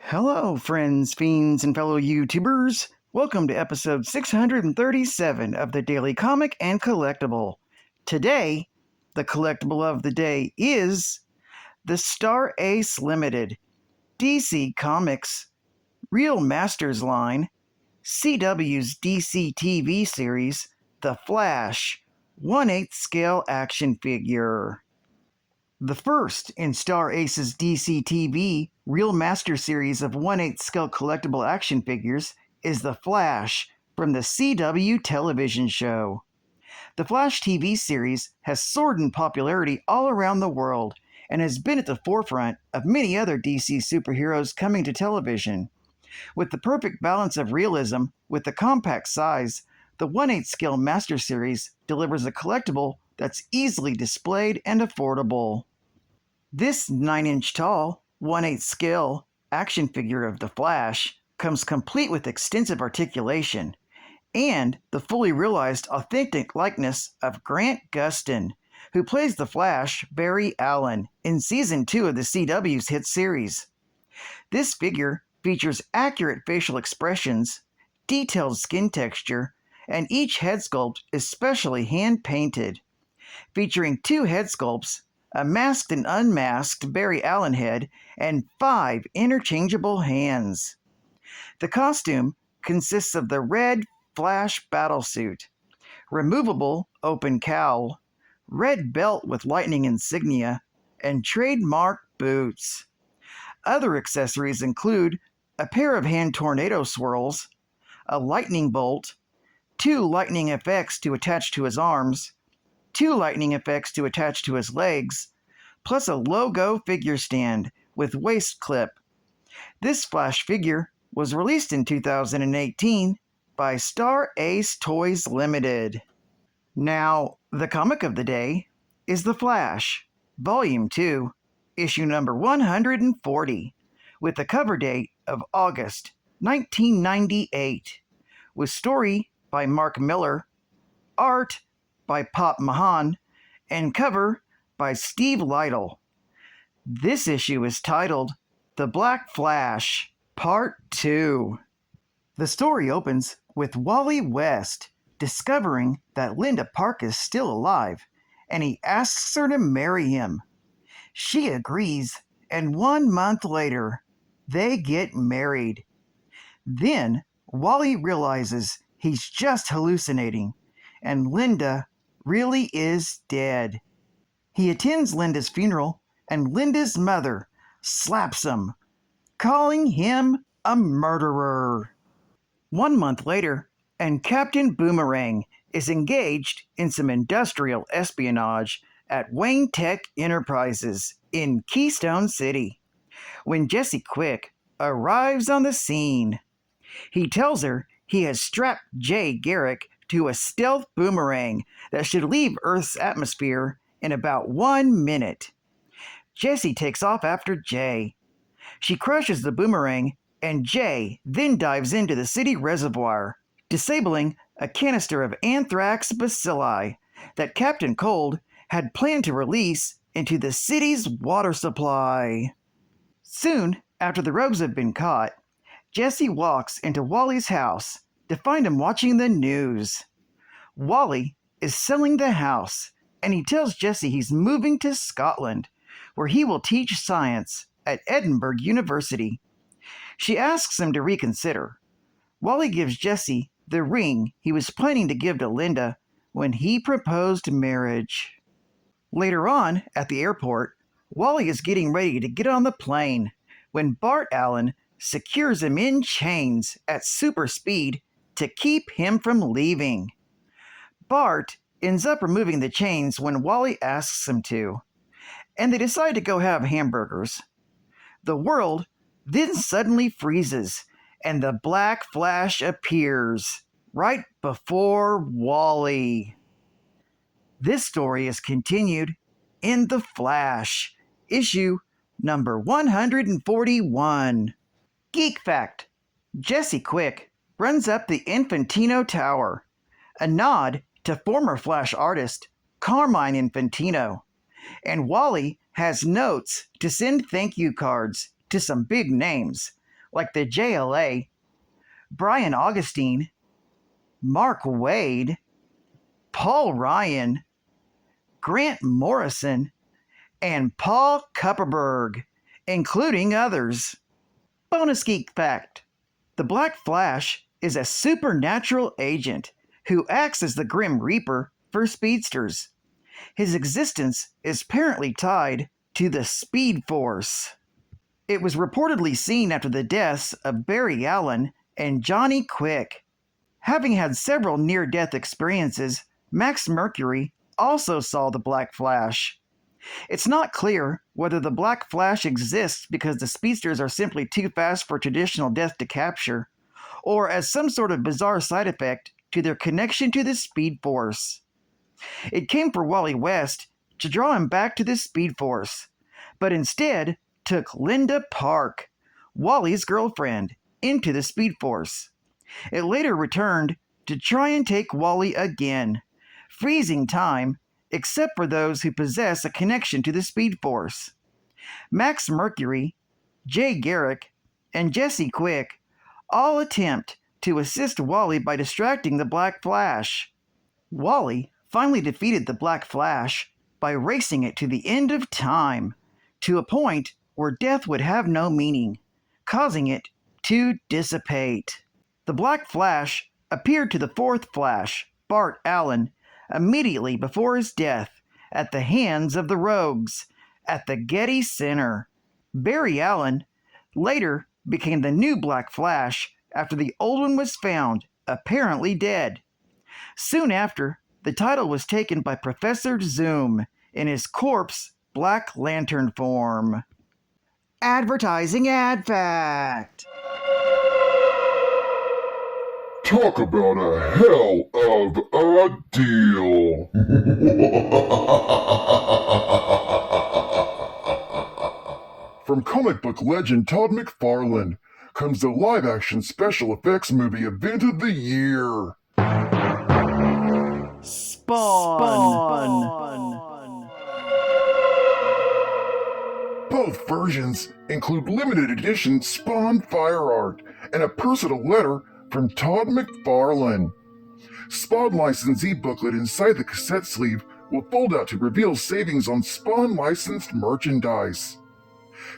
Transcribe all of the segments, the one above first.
Hello, friends, fiends, and fellow YouTubers. Welcome to episode 637 of the Daily Comic and Collectible. Today, the collectible of the day is the Star Ace Limited DC Comics Real Masters line, CW's DC TV series, The Flash, 1/8 scale action figure. The first in Star Ace's DC TV Real Master series of 1/8 scale collectible action figures is The Flash from the CW television show. The Flash TV series has soared in popularity all around the world and has been at the forefront of many other DC superheroes coming to television. With the perfect balance of realism with the compact size, the 1/8 scale Master series delivers a collectible that's easily displayed and affordable. This 9-inch tall, 1/8 scale action figure of the Flash comes complete with extensive articulation and the fully realized authentic likeness of Grant Gustin, who plays the Flash Barry Allen in Season 2 of the CW's hit series. This figure features accurate facial expressions, detailed skin texture, and each head sculpt is specially hand-painted. Featuring 2 head sculpts, a masked and unmasked Barry Allen head, and 5 interchangeable hands. The costume consists of the red Flash battlesuit, removable open cowl, red belt with lightning insignia, and trademark boots. Other accessories include a pair of hand tornado swirls, a lightning bolt, 2 lightning effects to attach to his arms, 2 lightning effects to attach to his legs, plus a logo figure stand with waist clip. This Flash figure was released in 2018 by Star Ace Toys Limited. Now, the comic of the day is The Flash, Volume 2, issue number 140, with the cover date of August 1998, with story by Mark Miller, art by Pop Mahan, and cover by Steve Lytle. This issue is titled The Black Flash, Part 2. The story opens with Wally West discovering that Linda Park is still alive, and he asks her to marry him. She agrees, and 1 month later, they get married. Then, Wally realizes he's just hallucinating, and Linda really is dead. He attends Linda's funeral, and Linda's mother slaps him, calling him a murderer. 1 month later, and Captain Boomerang is engaged in some industrial espionage at Wayne Tech Enterprises in Keystone City, when Jesse Quick arrives on the scene. He tells her he has strapped Jay Garrick to a stealth boomerang that should leave Earth's atmosphere in about 1 minute. Jessie takes off after Jay. She crushes the boomerang, and Jay then dives into the city reservoir, disabling a canister of anthrax bacilli that Captain Cold had planned to release into the city's water supply. Soon after the rogues have been caught, Jesse walks into Wally's house to find him watching the news. Wally is selling the house, and he tells Jesse he's moving to Scotland, where he will teach science at Edinburgh University. She asks him to reconsider. Wally gives Jesse the ring he was planning to give to Linda when he proposed marriage. Later on, at the airport, Wally is getting ready to get on the plane when Bart Allen secures him in chains at super speed to keep him from leaving. Bart ends up removing the chains when Wally asks him to, and they decide to go have hamburgers. The world then suddenly freezes, and the Black Flash appears right before Wally. This story is continued in The Flash, issue number 141. Geek Fact: Jesse Quick runs up the Infantino Tower, a nod to former Flash artist Carmine Infantino, and Wally has notes to send thank you cards to some big names, like the JLA, Brian Augustine, Mark Wade, Paul Ryan, Grant Morrison, and Paul Kupperberg, including others. Bonus Geek Fact: the Black Flash is a supernatural agent who acts as the Grim Reaper for speedsters. His existence is apparently tied to the Speed Force. It was reportedly seen after the deaths of Barry Allen and Johnny Quick. Having had several near-death experiences, Max Mercury also saw the Black Flash. It's not clear whether the Black Flash exists because the speedsters are simply too fast for traditional death to capture, or as some sort of bizarre side effect to their connection to the Speed Force. It came for Wally West to draw him back to the Speed Force, but instead took Linda Park, Wally's girlfriend, into the Speed Force. It later returned to try and take Wally again, freezing time except for those who possess a connection to the Speed Force. Max Mercury, Jay Garrick, and Jesse Quick all attempt to assist Wally by distracting the Black Flash. Wally finally defeated the Black Flash by racing it to the end of time, to a point where death would have no meaning, causing it to dissipate. The Black Flash appeared to the fourth Flash, Bart Allen, immediately before his death at the hands of the Rogues at the Getty Center. Barry Allen later became the new Black Flash after the old one was found, apparently dead. Soon after, the title was taken by Professor Zoom in his corpse Black Lantern form. Advertising Ad Fact. Talk about a hell of a deal. From comic book legend Todd McFarlane comes the live-action special effects movie event of the year. Spawn. Both versions include limited edition Spawn fire art and a personal letter from Todd McFarlane. Spawn licensee booklet inside the cassette sleeve will fold out to reveal savings on Spawn licensed merchandise.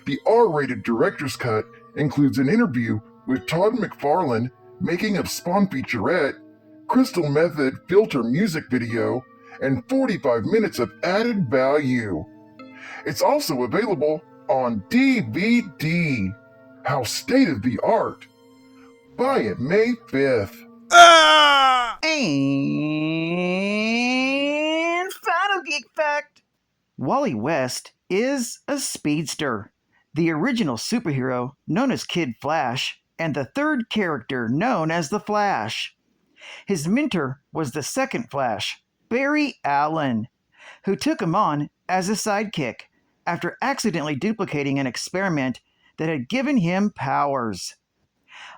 The R-rated director's cut includes an interview with Todd McFarlane, making of Spawn featurette, Crystal Method filter music video, and 45 minutes of added value. It's also available on DVD. How state-of-the-art. Buy it May 5th. And final Geek Fact. Wally West is a speedster, the original superhero known as Kid Flash, and the third character known as the Flash. His mentor was the second Flash, Barry Allen, who took him on as a sidekick after accidentally duplicating an experiment that had given him powers.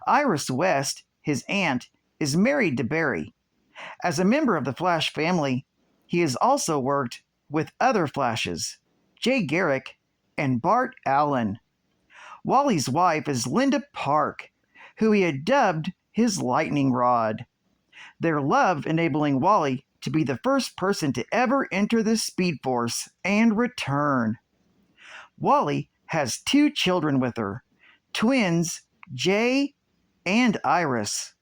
Iris West, his aunt, is married to Barry. As a member of the Flash family, he has also worked with other Flashes, Jay Garrick and Bart Allen. Wally's wife is Linda Park, who he had dubbed his lightning rod. Their love enabling Wally to be the first person to ever enter the Speed Force and return. Wally has 2 children with her, twins Jay and Iris.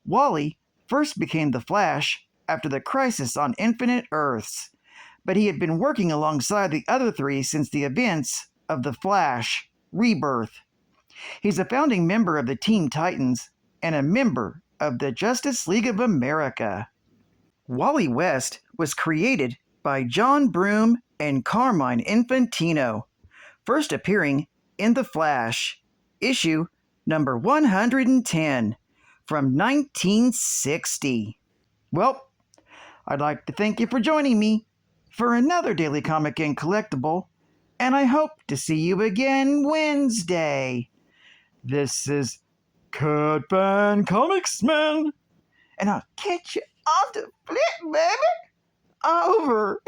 Wally first became the Flash after the Crisis on Infinite Earths, but he had been working alongside the other 3 since the events of The Flash Rebirth. He's a founding member of the Teen Titans and a member of the Justice League of America. Wally West was created by John Broome and Carmine Infantino, first appearing in The Flash, issue number 110 from 1960. Well, I'd like to thank you for joining me for another Daily Comic and Collectible, and I hope to see you again Wednesday. This is Cut Fan Comics Man, and I'll catch you on the flip, baby. Over.